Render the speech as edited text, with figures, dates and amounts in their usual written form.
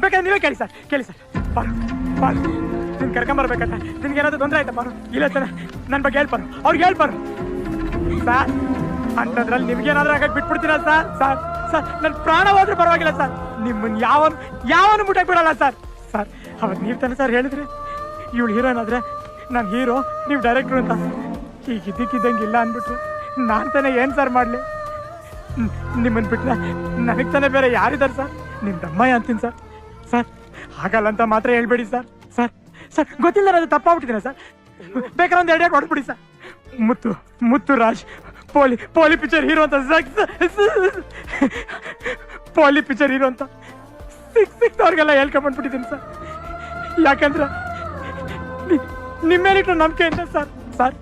ಬೇಕಾದ್ರೆ ನೀವೇ ಕೇಳಿ ಸರ್ ಬಾರು ಬಾರು ನಿನ್ ಕರ್ಕೊಂಬರ್ಬೇಕಂತ ನಿನ್ಗೆ ಏನಾದ್ರು ತೊಂದರೆ ಆಯ್ತಾ ಬಾರು ಇಲ್ಲ ತಾನೆ ನನ್ನ ಬಗ್ಗೆ ಹೇಳ್ಬಾರು ಅವ್ರಿಗೆ ಹೇಳ್ಬಾರು ಸರ್ ಅಂತದ್ರಲ್ಲಿ ನಿಮ್ಗೇನಾದ್ರೂ ಆಗಕ್ಕೆ ಬಿಟ್ಬಿಡ್ತೀರಾ ಸರ್ ಸರ್ ಸರ್ ನನ್ನ ಪ್ರಾಣ ಹೋದ್ರೂ ಪರವಾಗಿಲ್ಲ ಸರ್ ನಿಮ್ಮನ್ನ ಯಾವನು ಮುಟ್ಟಕ್ಕೆ ಬಿಡಲ್ಲ ಸರ್ ಸರ್ ಅವತ್ತು ನೀವು ತಾನೆ ಸರ್ ಹೇಳಿದ್ರಿ ಇವಳು ಹೀರೋಯಿನ್ ಆದ್ರೆ ನಾನು ಹೀರೋ ನೀವು ಡೈರೆಕ್ಟ್ರು ಅಂತ ಈಗ ಇದ್ದಕ್ಕಿದ್ದಂಗೆ ಇಲ್ಲ ಅಂದ್ಬಿಟ್ರು ನಾನು ತಾನೇ ಏನು ಸರ್ ಮಾಡಲಿ ನಿಮ್ಮನ್ನು ಬಿಟ್ಟರೆ ನನಗೆ ತಾನೇ ಬೇರೆ ಯಾರಿದ್ದಾರೆ ಸರ್ ನಿಮ್ಮ ದಮ್ಮಯ್ಯ ಅಂತೀನಿ ಸರ್ ಸರ್ ಹಾಗಲ್ಲ ಅಂತ ಮಾತ್ರ ಹೇಳ್ಬೇಡಿ ಸರ್ ಸರ್ ಸರ್ ಗೊತ್ತಿಲ್ಲ ಅದು ತಪ್ಪಾಗ್ಬಿಟ್ಟಿದ್ದೀನಿ ಸರ್ ಬೇಕಾದ್ರೆ ಒಂದು ಐಡಿಯಾ ಕೊಟ್ಬಿಡಿ ಸರ್ ಮುತ್ತು ರಾಜ್ ಪೋಲಿ ಪಿಕ್ಚರ್ ಹೀರೋ ಅಂತ ಪೋಲಿ ಪಿಕ್ಚರ್ ಹೀರೋ ಅಂತ ಸಿಕ್ತವ್ರಿಗೆಲ್ಲ ಹೇಳ್ಕೊಂಡ್ಬಿಟ್ಟಿದ್ದೀನಿ ಸರ್ ಯಾಕಂದ್ರೆ ನಿಮ್ಮೇಲಿಟ್ಟು ನಂಬಿಕೆ ಅಂತ ಸರ್